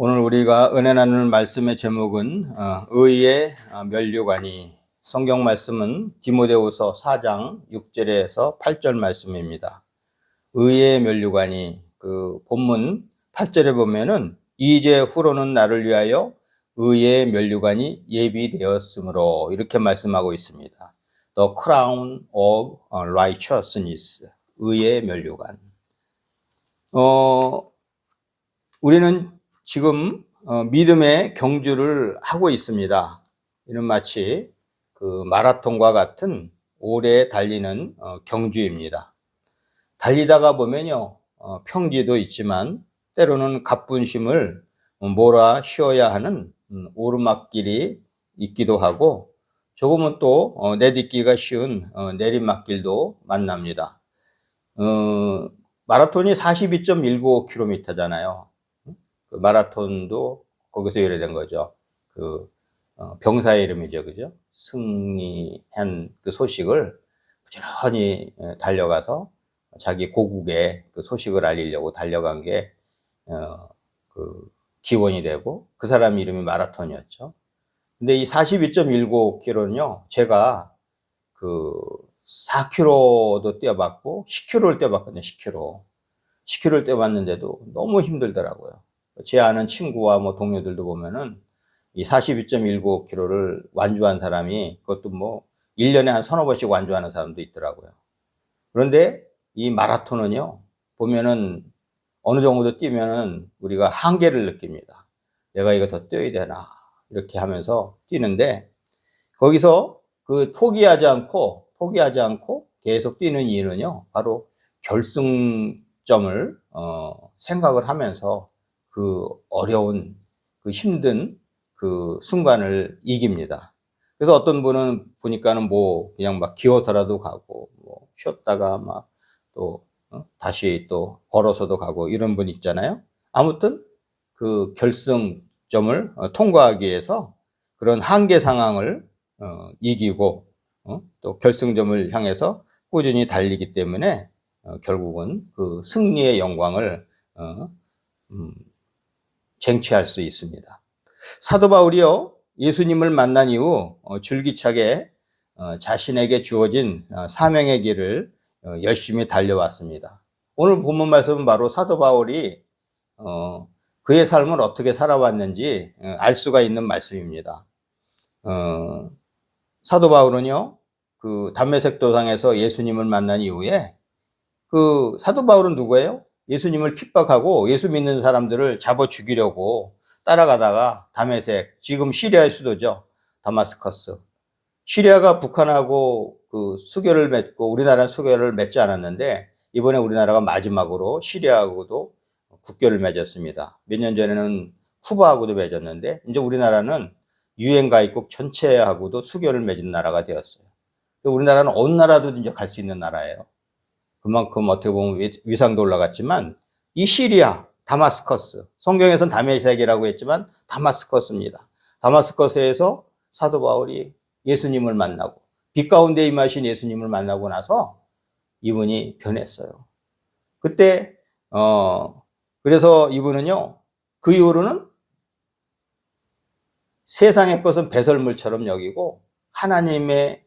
오늘 우리가 은혜 나눌 말씀의 제목은 의의 면류관이. 성경 말씀은 디모데후서 4장 6절에서 8절 말씀입니다. 의의 면류관이, 그 본문 8절에 보면은 이제 후로는 나를 위하여 의의 면류관이 예비되었으므로 이렇게 말씀하고 있습니다. The crown of righteousness, 의의 면류관. 우리는 지금 믿음의 경주를 하고 있습니다. 이는 마치 그 마라톤과 같은 오래 달리는 경주입니다. 달리다가 보면요, 평지도 있지만 때로는 가뿐심을 몰아 쉬어야 하는 오르막길이 있기도 하고, 조금은 또 내딛기가 쉬운 내리막길도 만납니다. 마라톤이 42.19km잖아요. 그 마라톤도 거기서 유래된 거죠. 그 병사의 이름이죠, 그죠? 승리한 그 소식을 부지런히 달려가서 자기 고국에 그 소식을 알리려고 달려간 게 그 기원이 되고, 그 사람 이름이 마라톤이었죠. 근데 이 42.19km는요, 제가 그 4km도 뛰어봤고 10km를 뛰어봤거든요. 10km를 뛰어봤는데도 너무 힘들더라고요. 제 아는 친구와 뭐 동료들도 보면은 이 42.19km를 완주한 사람이, 그것도 뭐 1년에 한 서너 번씩 완주하는 사람도 있더라고요. 그런데 이 마라톤은요, 보면은 어느 정도 뛰면은 우리가 한계를 느낍니다. 내가 이거 더 뛰어야 되나, 이렇게 하면서 뛰는데, 거기서 그 포기하지 않고 계속 뛰는 이유는요, 바로 결승점을 생각을 하면서 그 어려운, 그 힘든 그 순간을 이깁니다. 그래서 어떤 분은 보니까는 뭐 그냥 막 기어서라도 가고, 뭐 쉬었다가 막 또 다시 또 걸어서도 가고, 이런 분 있잖아요. 아무튼 그 결승점을 통과하기 위해서 그런 한계 상황을 이기고 또 결승점을 향해서 꾸준히 달리기 때문에 결국은 그 승리의 영광을 쟁취할 수 있습니다. 사도 바울이요, 예수님을 만난 이후 줄기차게 자신에게 주어진 사명의 길을 열심히 달려왔습니다. 오늘 본문 말씀은 바로 사도 바울이 그의 삶을 어떻게 살아왔는지 알 수가 있는 말씀입니다. 사도 바울은요, 그 담메색 도상에서 예수님을 만난 이후에, 그 사도 바울은 누구예요? 예수님을 핍박하고 예수 믿는 사람들을 잡아 죽이려고 따라가다가 담메색, 지금 시리아의 수도죠, 다마스커스. 시리아가 북한하고 그 수교를 맺고 우리나라는 수교를 맺지 않았는데, 이번에 우리나라가 마지막으로 시리아하고도 국교를 맺었습니다. 몇 년 전에는 쿠바하고도 맺었는데, 이제 우리나라는 유엔 가입국 전체하고도 수교를 맺은 나라가 되었어요. 우리나라는 어느 나라든지 갈 수 있는 나라예요. 그만큼 어떻게 보면 위상도 올라갔지만, 이 시리아 다마스커스, 성경에서는 다메섹이라고 했지만 다마스커스입니다. 다마스커스에서 사도 바울이 예수님을 만나고, 빛 가운데 임하신 예수님을 만나고 나서 이분이 변했어요. 그때 그래서 이분은요, 그 이후로는 세상의 것은 배설물처럼 여기고 하나님이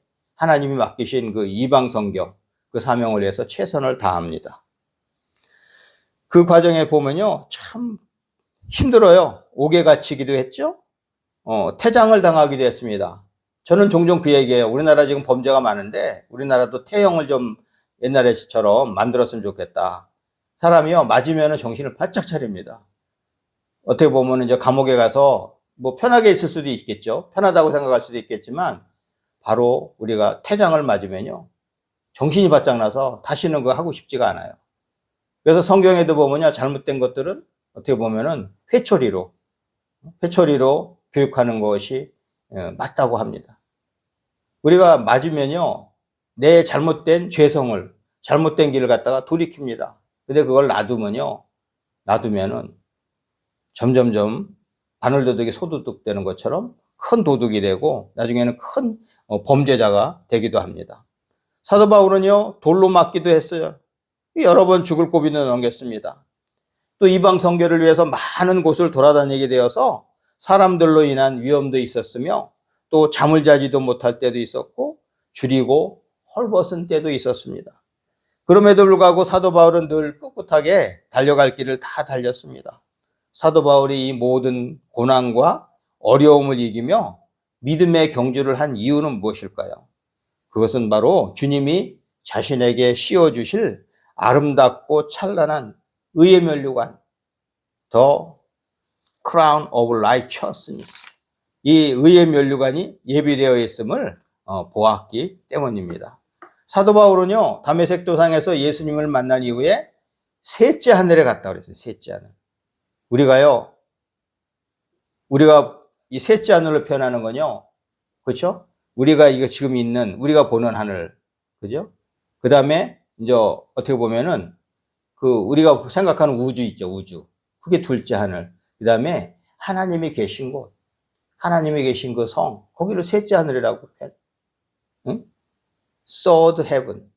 맡기신 그 이방 선교, 그 사명을 위해서 최선을 다합니다. 그 과정에 보면요, 참 힘들어요. 옥에 갇히기도 했죠. 퇴장을 당하기도 했습니다. 저는 종종 그 얘기해요. 우리나라 지금 범죄가 많은데 우리나라도 태형을 좀 옛날에처럼 만들었으면 좋겠다. 사람이요, 맞으면 정신을 바짝 차립니다. 어떻게 보면 이제 감옥에 가서 뭐 편하게 있을 수도 있겠죠. 편하다고 생각할 수도 있겠지만, 바로 우리가 퇴장을 맞으면요, 정신이 바짝 나서 다시는 그거 하고 싶지가 않아요. 그래서 성경에도 보면요, 잘못된 것들은 어떻게 보면은 회초리로 교육하는 것이 맞다고 합니다. 우리가 맞으면요, 내 잘못된 죄성을, 잘못된 길을 갖다가 돌이킵니다. 근데 그걸 놔두면은 점점점 바늘도둑이 소도둑 되는 것처럼 큰 도둑이 되고 나중에는 큰 범죄자가 되기도 합니다. 사도 바울은요, 돌로 맞기도 했어요. 여러 번 죽을 고비는 넘겼습니다. 또 이방 선교를 위해서 많은 곳을 돌아다니게 되어서 사람들로 인한 위험도 있었으며 또 잠을 자지도 못할 때도 있었고 줄이고 헐벗은 때도 있었습니다. 그럼에도 불구하고 사도 바울은 늘 꿋꿋하게 달려갈 길을 다 달렸습니다. 사도 바울이 이 모든 고난과 어려움을 이기며 믿음의 경주를 한 이유는 무엇일까요? 그것은 바로 주님이 자신에게 씌워주실 아름답고 찬란한 의의 면류관, The Crown of Righteousness, 이 의의 면류관이 예비되어 있음을 보았기 때문입니다. 사도 바울은요, 다메섹 도상에서 예수님을 만난 이후에 셋째 하늘에 갔다 그랬어요. 셋째 하늘. 우리가 이 셋째 하늘로 표현하는 건요, 그렇죠? 우리가 이거 지금 있는, 우리가 보는 하늘, 그죠? 그 다음에 이제 어떻게 보면은 우리가 생각하는 우주 있죠, 우주. 그게 둘째 하늘. 그 다음에 하나님이 계신 곳, 하나님이 계신 그 성, 거기를 셋째 하늘이라고 표현. 응? Third heaven.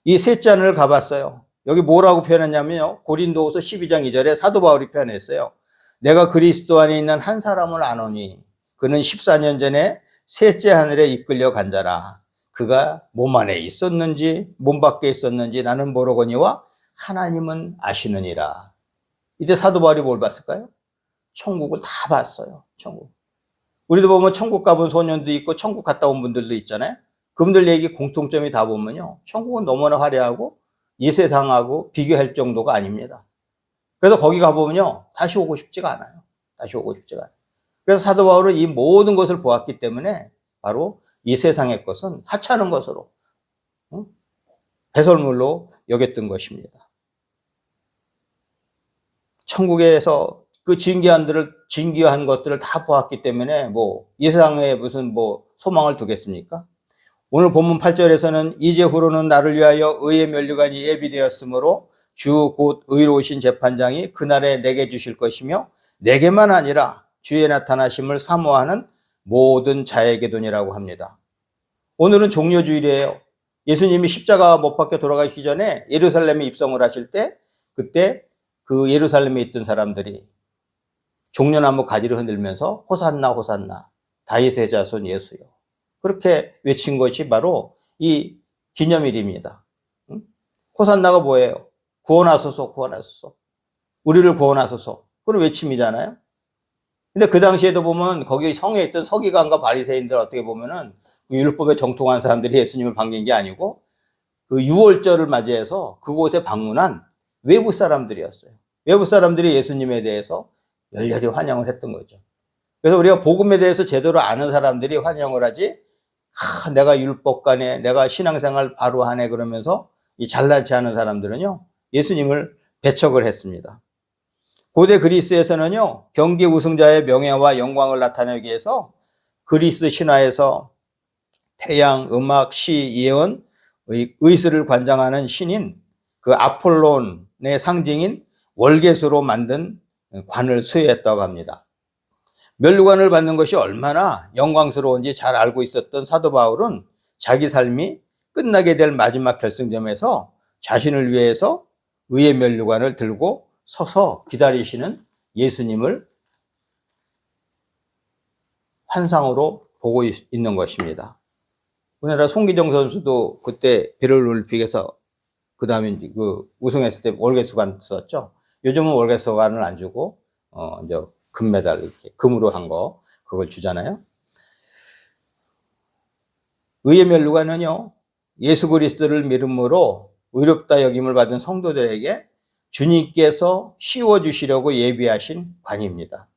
이 셋째 하늘을 가봤어요. 여기 뭐라고 표현했냐면요, 고린도후서 12장 2절에 사도 바울이 표현했어요. 내가 그리스도 안에 있는 한 사람을 아노니 그는 14년 전에 셋째 하늘에 이끌려 간 자라. 그가 몸 안에 있었는지 몸 밖에 있었는지 나는 모르거니와 하나님은 아시느니라. 이때 사도 바울이 뭘 봤을까요? 천국을 다 봤어요. 천국. 우리도 보면 천국 가본 소년도 있고 천국 갔다 온 분들도 있잖아요. 그분들 얘기 공통점이 다 보면요, 천국은 너무나 화려하고 이 세상하고 비교할 정도가 아닙니다. 그래서 거기 가보면요, 다시 오고 싶지가 않아요. 다시 오고 싶지가 않아요. 그래서 사도 바울은 이 모든 것을 보았기 때문에 바로 이 세상의 것은 하찮은 것으로, 배설물로 여겼던 것입니다. 천국에서 그 진귀한 것들을 다 보았기 때문에 이 세상에 무슨 소망을 두겠습니까? 오늘 본문 8절에서는 이제 후로는 나를 위하여 의의 면류관이 예비되었으므로 주 곧 의로우신 재판장이 그날에 내게 주실 것이며 내게만 아니라 주의 나타나심을 사모하는 모든 자에게도니라고 합니다. 오늘은 종려주일이에요. 예수님이 십자가 못 박혀 돌아가시기 전에 예루살렘에 입성을 하실 때, 그때 그 예루살렘에 있던 사람들이 종려나무 가지를 흔들면서 호산나 호산나 다윗의 자손 예수여, 그렇게 외친 것이 바로 이 기념일입니다. 호산나가 뭐예요? 구원하소서, 구원하소서, 우리를 구원하소서, 그런 외침이잖아요. 근데 그 당시에도 보면 거기 성에 있던 서기관과 바리새인들, 어떻게 보면은 그 율법에 정통한 사람들이 예수님을 반긴 게 아니고 그 유월절을 맞이해서 그곳에 방문한 외부 사람들이었어요. 외부 사람들이 예수님에 대해서 열렬히 환영을 했던 거죠. 그래서 우리가 복음에 대해서 제대로 아는 사람들이 환영을 하지, 내가 율법가네, 내가 신앙생활 바로 하네 그러면서 이 잘나지 않은 사람들은요, 예수님을 배척을 했습니다. 고대 그리스에서는요, 경기 우승자의 명예와 영광을 나타내기 위해서 그리스 신화에서 태양, 음악, 시, 예언, 의술을 관장하는 신인 그 아폴론의 상징인 월계수로 만든 관을 수여했다고 합니다. 면류관을 받는 것이 얼마나 영광스러운지 잘 알고 있었던 사도 바울은 자기 삶이 끝나게 될 마지막 결승점에서 자신을 위해서 의의 면류관을 들고 서서 기다리시는 예수님을 환상으로 보고 있는 것입니다. 우리나라 송기정 선수도 그때 배를 올림픽에서 그 다음에 우승했을 때 월계수관 썼죠. 요즘은 월계수관을 안 주고 이제 금메달, 이렇게 금으로 한 거, 그걸 주잖아요. 의의 면류관은요, 예수 그리스도를 믿음으로 의롭다 여김을 받은 성도들에게 주님께서 씌워주시려고 예비하신 관입니다.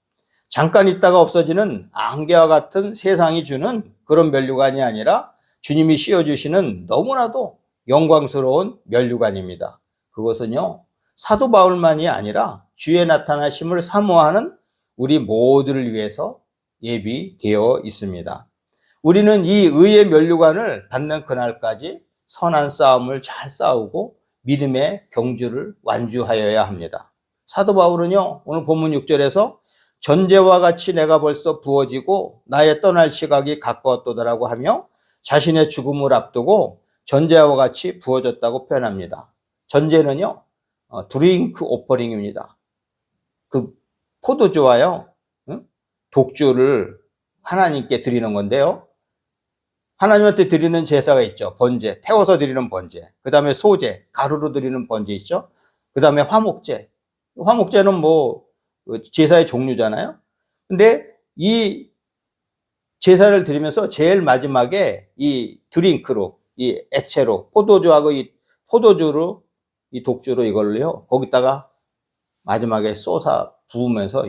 잠깐 있다가 없어지는 안개와 같은 세상이 주는 그런 면류관이 아니라 주님이 씌워주시는 너무나도 영광스러운 면류관입니다. 그것은요, 사도 바울만이 아니라 주의 나타나심을 사모하는 우리 모두를 위해서 예비되어 있습니다. 우리는 이 의의 면류관을 받는 그날까지 선한 싸움을 잘 싸우고 믿음의 경주를 완주하여야 합니다. 사도 바울은요, 오늘 본문 6절에서 전제와 같이 내가 벌써 부어지고 나의 떠날 시각이 가까웠도다라고 하며 자신의 죽음을 앞두고 전제와 같이 부어졌다고 표현합니다. 전제는요, 드링크 오퍼링입니다. 그 포도주와요, 응? 독주를 하나님께 드리는 건데요. 하나님한테 드리는 제사가 있죠. 번제, 태워서 드리는 번제. 그 다음에 소제, 가루로 드리는 번제 있죠. 그 다음에 화목제. 화목제는 뭐 제사의 종류잖아요. 근데 이 제사를 드리면서 제일 마지막에 이 드링크로, 이 액체로, 포도주하고 이 포도주로, 이 독주로 이걸로요, 거기다가 마지막에 쏟아 부으면서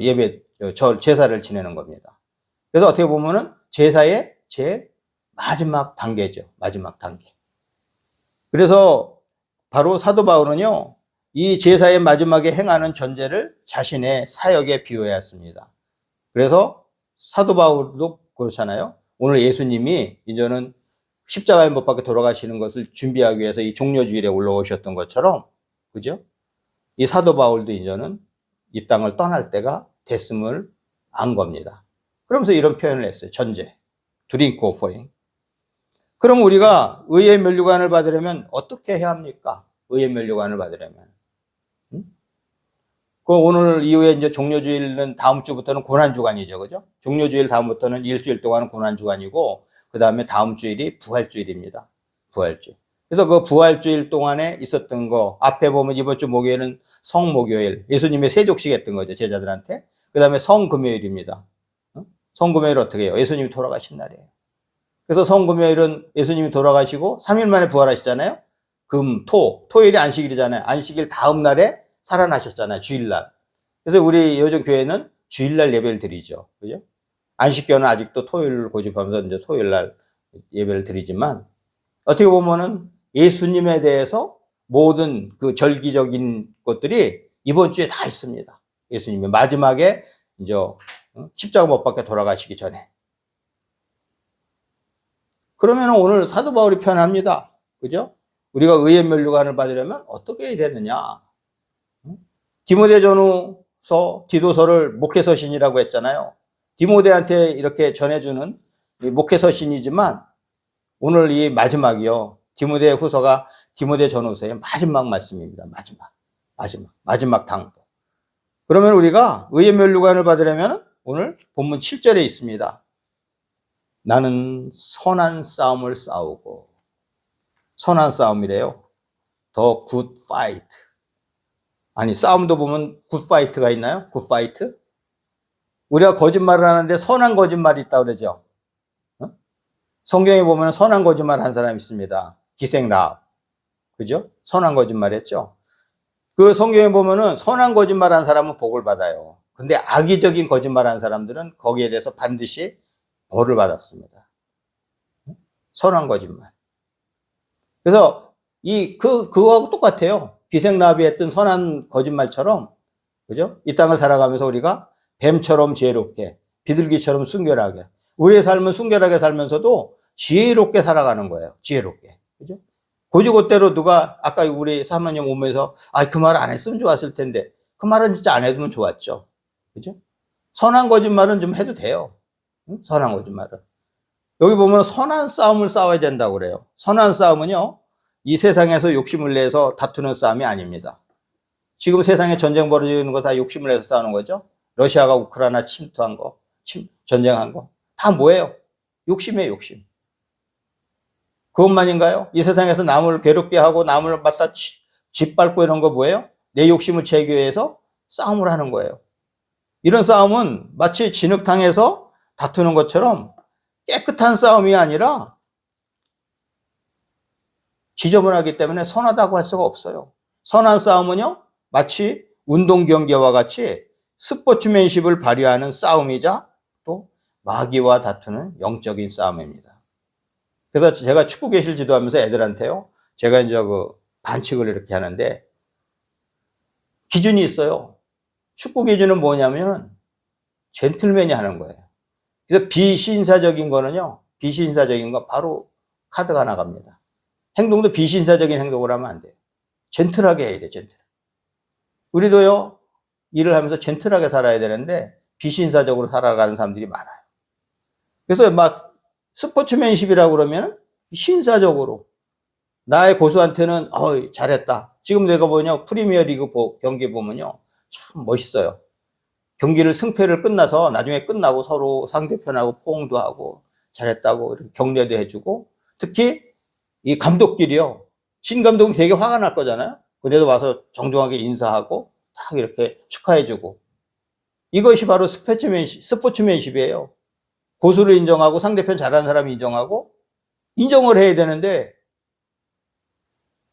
제사를 지내는 겁니다. 그래서 어떻게 보면은 제사의 제일 마지막 단계죠. 마지막 단계. 그래서 바로 사도 바울은요, 이 제사의 마지막에 행하는 전제를 자신의 사역에 비유하였습니다. 그래서 사도 바울도 그렇잖아요. 오늘 예수님이 이제는 십자가에 못 박혀 돌아가시는 것을 준비하기 위해서 이 종려주일에 올라오셨던 것처럼, 그죠? 이 사도 바울도 이제는 이 땅을 떠날 때가 됐음을 안 겁니다. 그러면서 이런 표현을 했어요. 전제, 드링크 오퍼링. 그럼 우리가 의의 면류관을 받으려면 어떻게 해야 합니까? 의의 면류관을 받으려면. 그 오늘 이후에 이제 종려주일은 다음 주부터는 고난주간이죠. 그죠? 종려주일 다음부터는 일주일 동안은 고난주간이고, 그 다음에 다음 주일이 부활주일입니다. 부활주일. 그래서 그 부활주일 동안에 있었던 거, 앞에 보면 이번 주 목요일은 성목요일, 예수님의 세족식 했던 거죠, 제자들한테. 그 다음에 성금요일입니다. 성금요일 어떻게 해요? 예수님이 돌아가신 날이에요. 그래서 성금요일은 예수님이 돌아가시고 3일 만에 부활하시잖아요. 토요일이 안식일이잖아요. 안식일 다음 날에 살아나셨잖아요. 주일날. 그래서 우리 요즘 교회는 주일날 예배를 드리죠. 그죠? 안식교는 아직도 토요일 고집하면서 이제 토요일날 예배를 드리지만, 어떻게 보면은 예수님에 대해서 모든 그 절기적인 것들이 이번 주에 다 있습니다. 예수님이 마지막에 이제 십자가 못 박혀 돌아가시기 전에. 그러면 오늘 사도 바울이 표현합니다. 그죠? 우리가 의의 면류관을 받으려면 어떻게 해야 되느냐? 디모데전후서, 디도서를 목회서신이라고 했잖아요. 디모데한테 이렇게 전해주는 목회서신이지만, 오늘 이 마지막이요, 디모데 후서가 디모데 전후서의 마지막 말씀입니다. 마지막 당부. 그러면 우리가 의의 면류관을 받으려면 오늘 본문 7절에 있습니다. 나는 선한 싸움을 싸우고. 선한 싸움이래요. The good fight. 아니, 싸움도 보면 good fight가 있나요? good fight? 우리가 거짓말을 하는데 선한 거짓말이 있다고 그러죠. 성경에 보면 선한 거짓말 한 사람이 있습니다. 기생 라합. 그죠? 선한 거짓말 했죠. 그 성경에 보면은 선한 거짓말 한 사람은 복을 받아요. 근데 악의적인 거짓말 한 사람들은 거기에 대해서 반드시 벌을 받았습니다. 선한 거짓말. 그래서 그거하고 똑같아요. 기생 라합이 했던 선한 거짓말처럼, 그죠? 이 땅을 살아가면서 우리가 뱀처럼 지혜롭게, 비둘기처럼 순결하게, 우리의 삶은 순결하게 살면서도 지혜롭게 살아가는 거예요. 지혜롭게. 그죠? 고지고대로 누가, 아까 우리 사모님 오면서, 그 말 안 했으면 좋았을 텐데, 그 말은 진짜 안 해두면 좋았죠. 그죠? 선한 거짓말은 좀 해도 돼요. 선한 거짓말은. 여기 보면 선한 싸움을 싸워야 된다고 그래요. 선한 싸움은요, 이 세상에서 욕심을 내서 다투는 싸움이 아닙니다. 지금 세상에 전쟁 벌어지는 거 다 욕심을 내서 싸우는 거죠. 러시아가 우크라이나 침투한 거, 전쟁한 거. 다 뭐예요? 욕심이에요, 욕심. 그것만인가요? 이 세상에서 남을 괴롭게 하고 남을 갖다 짓밟고 이런 거 뭐예요? 내 욕심을 채우기 위해서 싸움을 하는 거예요. 이런 싸움은 마치 진흙탕에서 다투는 것처럼 깨끗한 싸움이 아니라 지저분하기 때문에 선하다고 할 수가 없어요. 선한 싸움은요, 마치 운동 경기와 같이 스포츠맨십을 발휘하는 싸움이자 또 마귀와 다투는 영적인 싸움입니다. 그래서 제가 축구 교실 지도하면서 애들한테요, 제가 이제 반칙을 이렇게 하는데 기준이 있어요. 축구 기준은 뭐냐면 젠틀맨이 하는 거예요. 그래서 비신사적인 거는요, 비신사적인 거 바로 카드가 나갑니다. 행동도 비신사적인 행동을 하면 안 돼요. 젠틀하게 해야 돼, 젠틀. 우리도요, 일을 하면서 젠틀하게 살아야 되는데 비신사적으로 살아가는 사람들이 많아요. 그래서 막 스포츠맨십이라고 그러면 신사적으로 나의 고수한테는 잘했다. 지금 내가 프리미어 리그 경기 보면요, 참 멋있어요. 경기를 승패를 끝나서 나중에 끝나고 서로 상대편하고 포옹도 하고 잘했다고 이렇게 격려도 해주고, 특히 이 감독끼리요. 진 감독이 되게 화가 날 거잖아요. 그래도 와서 정중하게 인사하고 딱 이렇게 축하해주고. 이것이 바로 스포츠맨십이에요. 고수를 인정하고 상대편 잘하는 사람을 인정하고 인정을 해야 되는데,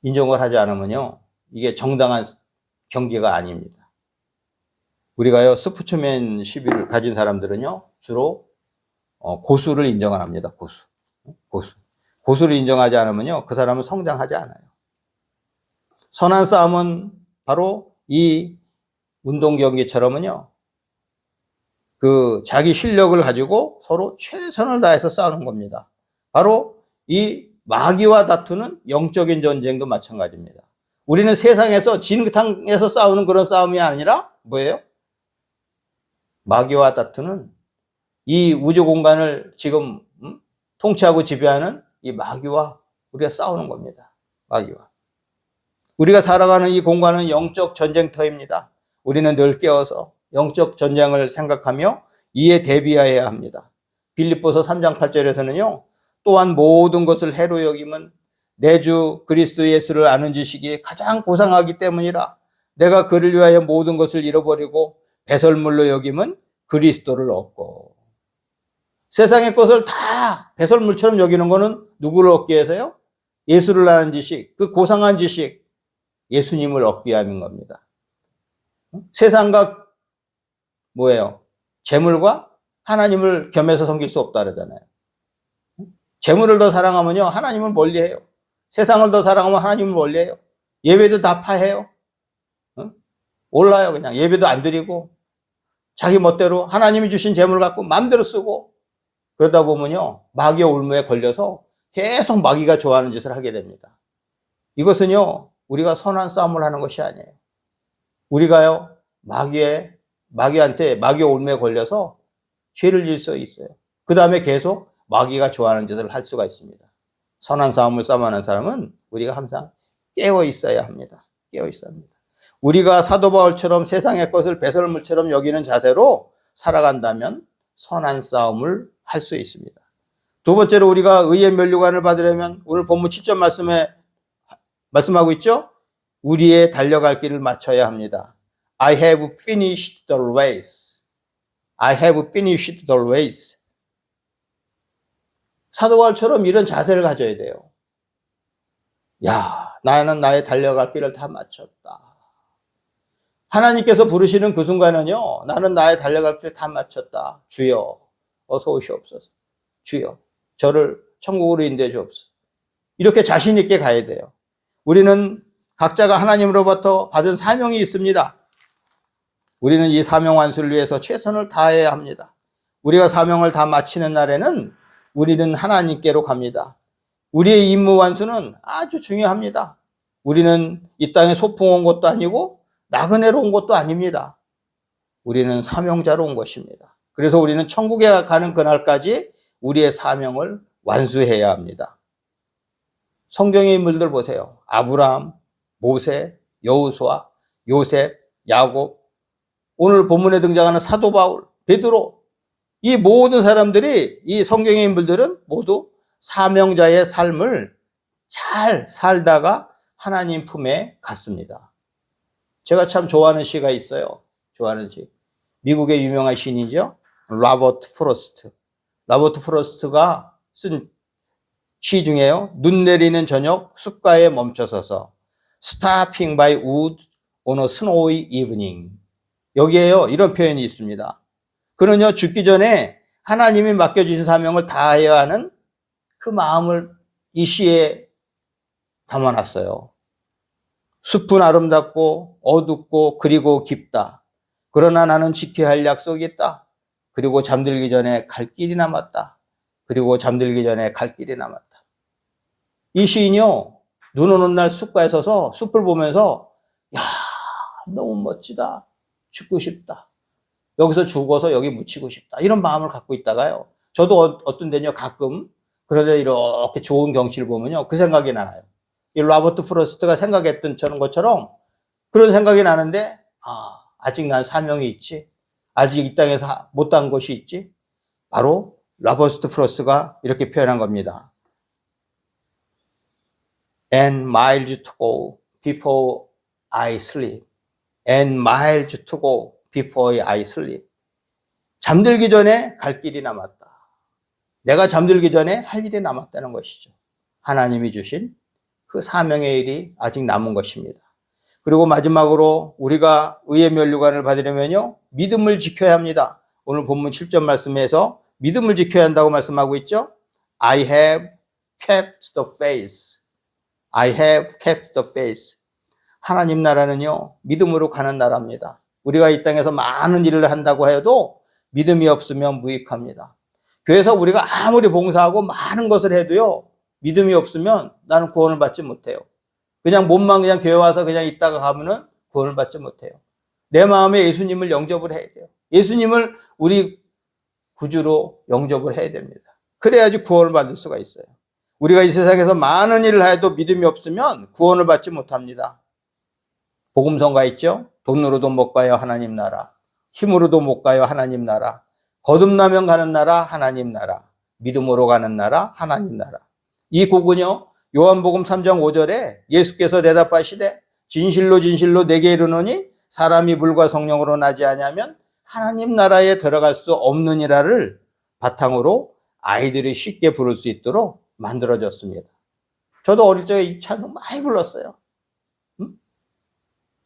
인정을 하지 않으면요, 이게 정당한 경기가 아닙니다. 우리가요, 스포츠맨십을 가진 사람들은요, 주로 고수를 인정을 합니다. 고수를 인정하지 않으면요, 그 사람은 성장하지 않아요. 선한 싸움은 바로 이 운동 경기처럼은요, 그 자기 실력을 가지고 서로 최선을 다해서 싸우는 겁니다. 바로 이 마귀와 다투는 영적인 전쟁도 마찬가지입니다. 우리는 세상에서 진흙탕에서 싸우는 그런 싸움이 아니라 뭐예요? 마귀와 다투는 이 우주 공간을 지금 통치하고 지배하는 이 마귀와 우리가 싸우는 겁니다. 마귀와. 우리가 살아가는 이 공간은 영적 전쟁터입니다. 우리는 늘 깨어서 영적 전쟁을 생각하며 이에 대비해야 합니다. 빌립보서 3장 8절에서는요. 또한 모든 것을 해로 여김은 내 주 그리스도 예수를 아는 지식이 가장 고상하기 때문이라. 내가 그를 위하여 모든 것을 잃어버리고 배설물로 여김은 그리스도를 얻고. 세상의 것을 다 배설물처럼 여기는 거는 누구를 얻기 위해서요? 예수를 아는 지식, 그 고상한 지식, 예수님을 얻기 위함인 겁니다. 세상과 뭐예요? 재물과 하나님을 겸해서 섬길 수 없다 그러잖아요. 재물을 더 사랑하면요, 하나님을 멀리해요. 세상을 더 사랑하면 하나님을 멀리해요. 예배도 다 파해요. 올라요. 그냥 예배도 안 드리고 자기 멋대로 하나님이 주신 재물을 갖고 마음대로 쓰고, 그러다 보면요, 마귀의 올무에 걸려서 계속 마귀가 좋아하는 짓을 하게 됩니다. 이것은요, 우리가 선한 싸움을 하는 것이 아니에요. 우리가요, 마귀한테 마귀의 올무에 걸려서 죄를 지을 수 있어요. 그 다음에 계속 마귀가 좋아하는 짓을 할 수가 있습니다. 선한 싸움을 싸움하는 사람은 우리가 항상 깨어 있어야 합니다. 깨어 있어야 합니다. 우리가 사도 바울처럼 세상의 것을 배설물처럼 여기는 자세로 살아간다면 선한 싸움을 할 수 있습니다. 두 번째로 우리가 의의 면류관을 받으려면 오늘 본문 7절 말씀에 말씀하고 있죠? 우리의 달려갈 길을 마쳐야 합니다. I have finished the race. I have finished the race. 사도 바울처럼 이런 자세를 가져야 돼요. 야, 나는 나의 달려갈 길을 다 마쳤다. 하나님께서 부르시는 그 순간은요, 나는 나의 달려갈 길을 다 마쳤다. 주여, 어서 오시옵소서. 주여, 저를 천국으로 인도해 주옵소서. 이렇게 자신 있게 가야 돼요. 우리는 각자가 하나님으로부터 받은 사명이 있습니다. 우리는 이 사명 완수를 위해서 최선을 다해야 합니다. 우리가 사명을 다 마치는 날에는 우리는 하나님께로 갑니다. 우리의 임무 완수는 아주 중요합니다. 우리는 이 땅에 소풍 온 것도 아니고 나그네로 온 것도 아닙니다. 우리는 사명자로 온 것입니다. 그래서 우리는 천국에 가는 그날까지 우리의 사명을 완수해야 합니다. 성경의 인물들 보세요. 아브라함, 모세, 여호수아, 요셉, 야곱, 오늘 본문에 등장하는 사도 바울, 베드로, 이 모든 사람들이, 이 성경의 인물들은 모두 사명자의 삶을 잘 살다가 하나님 품에 갔습니다. 제가 참 좋아하는 시가 있어요. 좋아하는 시. 미국의 유명한 시인이죠. 로버트 프로스트. 로버트 프로스트가 쓴 시 중에요. 눈 내리는 저녁 숲가에 멈춰서서 Stopping by wood on a snowy evening. 여기에요, 이런 표현이 있습니다. 그는요, 죽기 전에 하나님이 맡겨주신 사명을 다해야 하는 그 마음을 이 시에 담아놨어요. 숲은 아름답고 어둡고 그리고 깊다. 그러나 나는 지켜야 할 약속이 있다. 그리고 잠들기 전에 갈 길이 남았다. 그리고 잠들기 전에 갈 길이 남았다. 이 시인이요, 눈 오는 날 숲가에 서서 숲을 보면서 야, 너무 멋지다. 죽고 싶다. 여기서 죽어서 여기 묻히고 싶다. 이런 마음을 갖고 있다가요, 저도 어떤 데는요, 가끔 그러다 이렇게 좋은 경치를 보면요, 그 생각이 나요. 이 로버트 프로스트가 생각했던 것처럼 그런 생각이 나는데, 아직 난 사명이 있지. 아직 이 땅에서 못한 것이 있지? 바로 라버스트 프로스가 이렇게 표현한 겁니다. And miles to go before I sleep. And miles to go before I sleep. 잠들기 전에 갈 길이 남았다. 내가 잠들기 전에 할 일이 남았다는 것이죠. 하나님이 주신 그 사명의 일이 아직 남은 것입니다. 그리고 마지막으로 우리가 의의 면류관을 받으려면요, 믿음을 지켜야 합니다. 오늘 본문 7절 말씀에서 믿음을 지켜야 한다고 말씀하고 있죠. I have kept the faith. I have kept the faith. 하나님 나라는요, 믿음으로 가는 나라입니다. 우리가 이 땅에서 많은 일을 한다고 해도 믿음이 없으면 무익합니다. 교회에서 우리가 아무리 봉사하고 많은 것을 해도요, 믿음이 없으면 나는 구원을 받지 못해요. 그냥 몸만 그냥 교회 와서 그냥 있다가 가면은 구원을 받지 못해요. 내 마음에 예수님을 영접을 해야 돼요. 예수님을 우리 구주로 영접을 해야 됩니다. 그래야지 구원을 받을 수가 있어요. 우리가 이 세상에서 많은 일을 해도 믿음이 없으면 구원을 받지 못합니다. 복음성가 있죠? 돈으로도 못 가요, 하나님 나라. 힘으로도 못 가요, 하나님 나라. 거듭나면 가는 나라, 하나님 나라. 믿음으로 가는 나라, 하나님 나라. 이 곡은요, 요한복음 3장 5절에 예수께서 대답하시되 진실로 진실로 내게 이르노니 사람이 물과 성령으로 나지 아니하면 하나님 나라에 들어갈 수 없느니라를 바탕으로 아이들이 쉽게 부를 수 있도록 만들어졌습니다. 저도 어릴 적에 이 찬송 많이 불렀어요.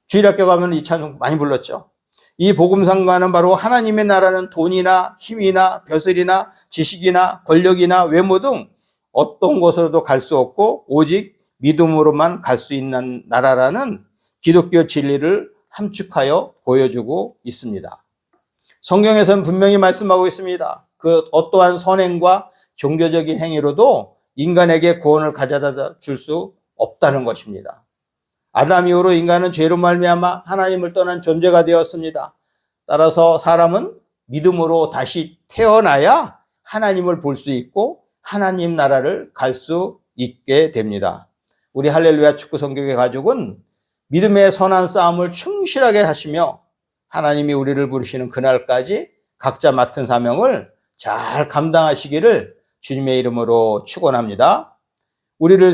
주일학교 가면 이 찬송 많이 불렀죠. 이 복음상과는 바로 하나님의 나라는 돈이나 힘이나 벼슬이나 지식이나 권력이나 외모 등 어떤 곳으로도 갈 수 없고 오직 믿음으로만 갈 수 있는 나라라는 기독교 진리를 함축하여 보여주고 있습니다. 성경에서는 분명히 말씀하고 있습니다. 그 어떠한 선행과 종교적인 행위로도 인간에게 구원을 가져다 줄 수 없다는 것입니다. 아담 이후로 인간은 죄로 말미암아 하나님을 떠난 존재가 되었습니다. 따라서 사람은 믿음으로 다시 태어나야 하나님을 볼 수 있고 하나님 나라를 갈 수 있게 됩니다. 우리 할렐루야 축구 성교회 가족은 믿음의 선한 싸움을 충실하게 하시며 하나님이 우리를 부르시는 그날까지 각자 맡은 사명을 잘 감당하시기를 주님의 이름으로 축원합니다. 우리를